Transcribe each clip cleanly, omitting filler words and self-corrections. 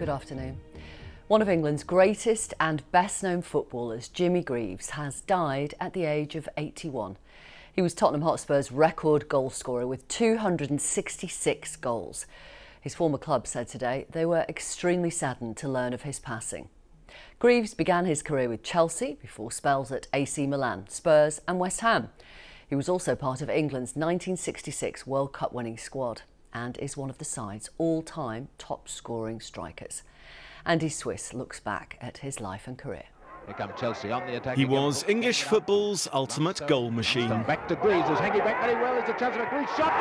Good afternoon. One of England's greatest and best-known footballers, Jimmy Greaves, has died at the age of 81. He was Tottenham Hotspur's record goal scorer with 266 goals. His former club said today they were extremely saddened to learn of his passing. Greaves began his career with Chelsea before spells at AC Milan, Spurs and West Ham. He was also part of England's 1966 World Cup winning squad and is one of the side's all-time top-scoring strikers. Andy Swiss looks back at his life and career. Here come Chelsea on the attack. He was English football's ultimate goal machine. Back to Greaves, who's hanging back very well. It's a chance of a Greaves shot.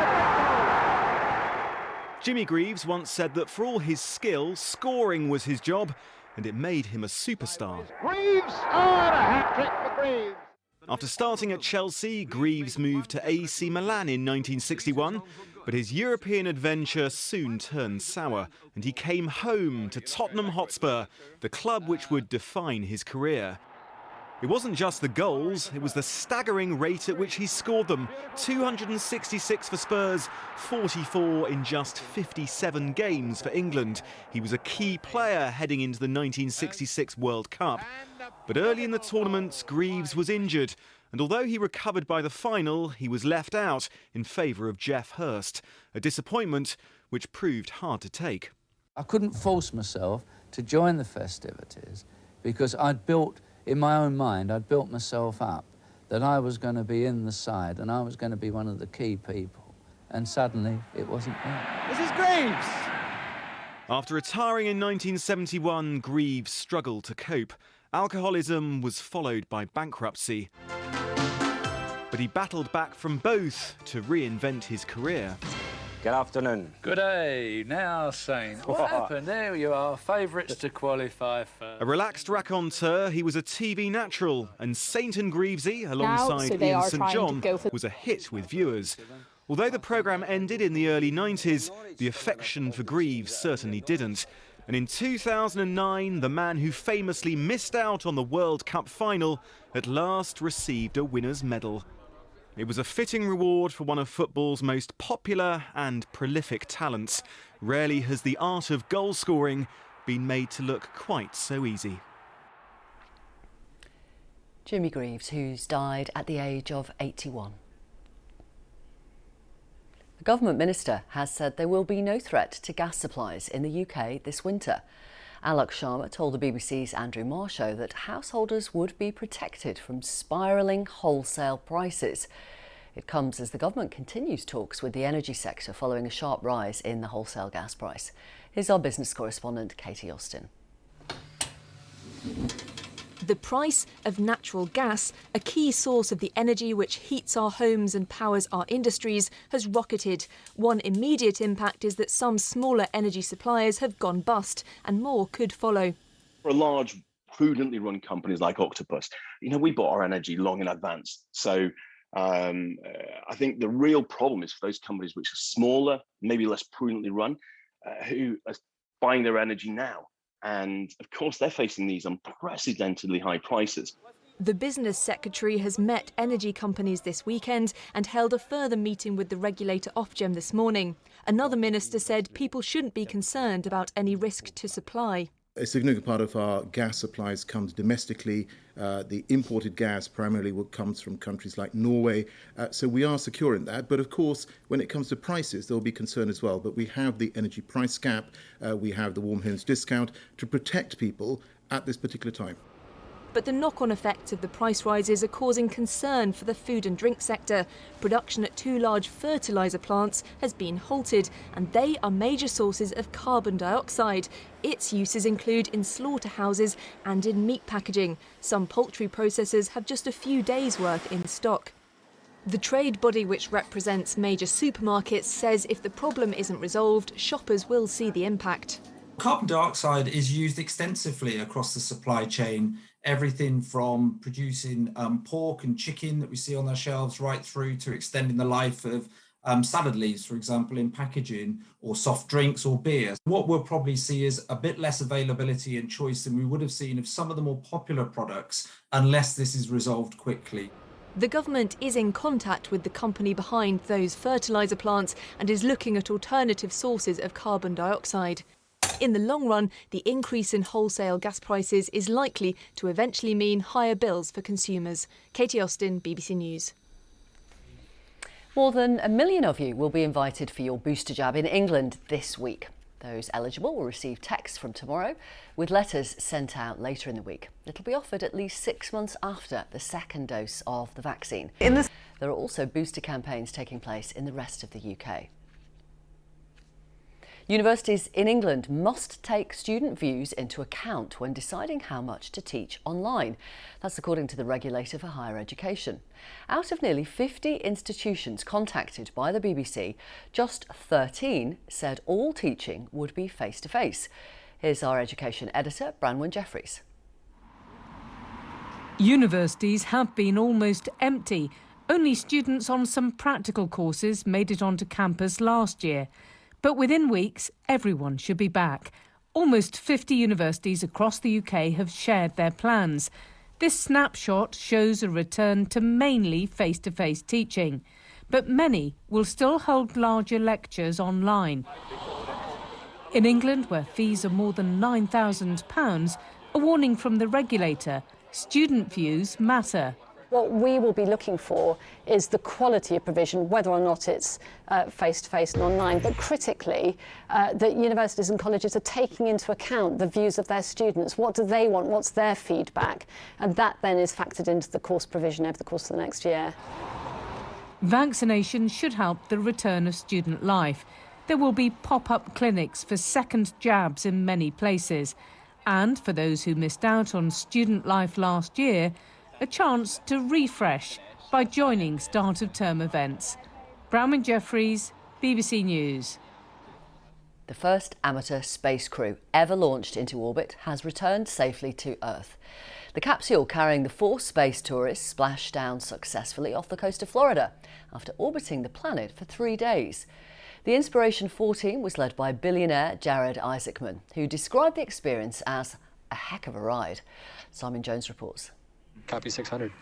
Jimmy Greaves once said that for all his skill, scoring was his job, and it made him a superstar. Greaves, and a hat-trick for Greaves. After starting at Chelsea, Greaves moved to AC Milan in 1961, but his European adventure soon turned sour, and he came home to Tottenham Hotspur, the club which would define his career. It wasn't just the goals, it was the staggering rate at which he scored them. 266 for Spurs, 44 in just 57 games for England. He was a key player heading into the 1966 World Cup. But early in the tournament, Greaves was injured, and although he recovered by the final, he was left out in favour of Geoff Hurst, a disappointment which proved hard to take. I couldn't force myself to join the festivities because in my own mind, I'd built myself up that I was going to be in the side and I was going to be one of the key people. And suddenly, it wasn't me. This is Greaves! After retiring in 1971, Greaves struggled to cope. Alcoholism was followed by bankruptcy. But he battled back from both to reinvent his career. Good afternoon. Good day. Now, Saint, what happened? There you are, favourites to qualify for. A relaxed raconteur, he was a TV natural, and Saint and Greavesy, alongside Ian St John, was a hit with viewers. Although the programme ended in the early 90s, the affection for Greaves certainly didn't. And in 2009, the man who famously missed out on the World Cup final at last received a winner's medal. It was a fitting reward for one of football's most popular and prolific talents. Rarely has the art of goal scoring been made to look quite so easy. Jimmy Greaves, who's died at the age of 81. The government minister has said there will be no threat to gas supplies in the UK this winter. Alok Sharma told the BBC's Andrew Marshall that householders would be protected from spiralling wholesale prices. It comes as the government continues talks with the energy sector following a sharp rise in the wholesale gas price. Here's our business correspondent, Katie Austin. The price of natural gas, a key source of the energy which heats our homes and powers our industries, has rocketed. One immediate impact is that some smaller energy suppliers have gone bust, and more could follow. For large, prudently run companies like Octopus, we bought our energy long in advance. So I think the real problem is for those companies which are smaller, maybe less prudently run, who are buying their energy now. And of course, they're facing these unprecedentedly high prices. The business secretary has met energy companies this weekend and held a further meeting with the regulator Ofgem this morning. Another minister said people shouldn't be concerned about any risk to supply. A significant part of our gas supplies comes domestically. The imported gas primarily comes from countries like Norway. So we are secure in that. But of course, when it comes to prices, there will be concern as well. But we have the energy price cap. We have the warm homes discount to protect people at this particular time. But the knock-on effects of the price rises are causing concern for the food and drink sector. Production at two large fertiliser plants has been halted, and they are major sources of carbon dioxide. Its uses include in slaughterhouses and in meat packaging. Some poultry processors have just a few days' worth in stock. The trade body, which represents major supermarkets, says if the problem isn't resolved, shoppers will see the impact. Carbon dioxide is used extensively across the supply chain, everything from producing pork and chicken that we see on our shelves right through to extending the life of salad leaves, for example, in packaging, or soft drinks or beer. What we'll probably see is a bit less availability and choice than we would have seen of some of the more popular products unless this is resolved quickly. The government is in contact with the company behind those fertiliser plants and is looking at alternative sources of carbon dioxide. In the long run, the increase in wholesale gas prices is likely to eventually mean higher bills for consumers. Katie Austin, BBC News. More than 1 million of you will be invited for your booster jab in England this week. Those eligible will receive texts from tomorrow with letters sent out later in the week. It'll be offered at least 6 months after the second dose of the vaccine. There are also booster campaigns taking place in the rest of the UK. Universities in England must take student views into account when deciding how much to teach online. That's according to the regulator for higher education. Out of nearly 50 institutions contacted by the BBC, just 13 said all teaching would be face-to-face. Here's our education editor, Branwen Jeffries. Universities have been almost empty. Only students on some practical courses made it onto campus last year. But within weeks, everyone should be back. Almost 50 universities across the UK have shared their plans. This snapshot shows a return to mainly face-to-face teaching. But many will still hold larger lectures online. In England, where fees are more than £9,000, a warning from the regulator: student views matter. What we will be looking for is the quality of provision, whether or not it's face-to-face and online, but critically, that universities and colleges are taking into account the views of their students. What do they want? What's their feedback? And that then is factored into the course provision over the course of the next year. Vaccination should help the return of student life. There will be pop-up clinics for second jabs in many places. And for those who missed out on student life last year, a chance to refresh by joining start-of-term events. Branwen Jeffries, BBC News. The first amateur space crew ever launched into orbit has returned safely to Earth. The capsule carrying the 4 space tourists splashed down successfully off the coast of Florida after orbiting the planet for 3 days. The Inspiration 4 team was led by billionaire Jared Isaacman, who described the experience as a heck of a ride. Simon Jones reports. Copy 600.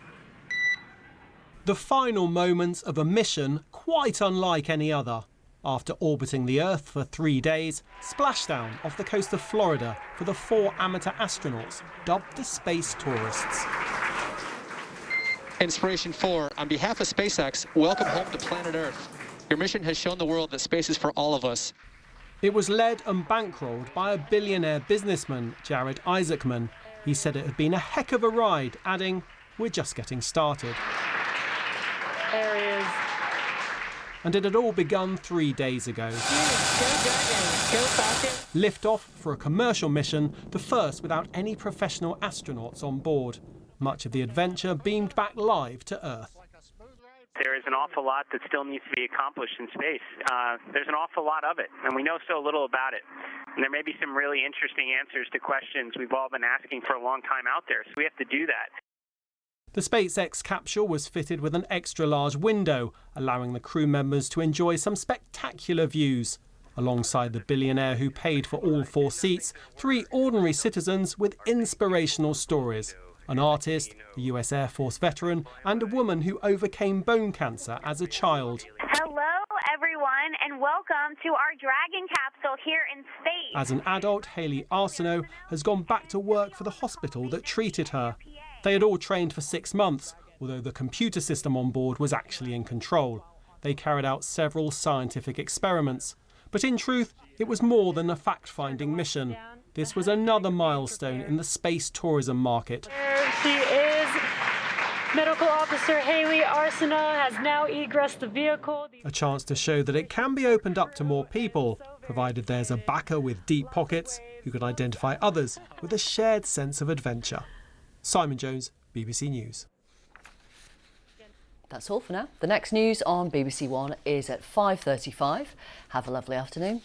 The final moments of a mission quite unlike any other. After orbiting the Earth for 3 days, splashdown off the coast of Florida for the 4 amateur astronauts, dubbed the Space Tourists. Inspiration 4, on behalf of SpaceX, welcome home to planet Earth. Your mission has shown the world that space is for all of us. It was led and bankrolled by a billionaire businessman, Jared Isaacman. He said it had been a heck of a ride, adding, "We're just getting started." There he is. And it had all begun 3 days ago. Liftoff for a commercial mission, the first without any professional astronauts on board. Much of the adventure beamed back live to Earth. There is an awful lot that still needs to be accomplished in space. There's an awful lot of it, and we know so little about it. And there may be some really interesting answers to questions we've all been asking for a long time out there, so we have to do that. The SpaceX capsule was fitted with an extra-large window, allowing the crew members to enjoy some spectacular views. Alongside the billionaire who paid for all 4 seats, 3 ordinary citizens with inspirational stories. An artist, a US Air Force veteran, and a woman who overcame bone cancer as a child. Hello, everyone, and welcome to our Dragon capsule here in space. As an adult, Hayley Arsenault has gone back to work for the hospital that treated her. They had all trained for 6 months, although the computer system on board was actually in control. They carried out several scientific experiments. But in truth, it was more than a fact-finding mission. This was another milestone in the space tourism market. There she is. Medical Officer Hayley Arsenault has now egressed the vehicle. A chance to show that it can be opened up to more people, provided there's a backer with deep pockets who can identify others with a shared sense of adventure. Simon Jones, BBC News. That's all for now. The next news on BBC One is at 5:35. Have a lovely afternoon.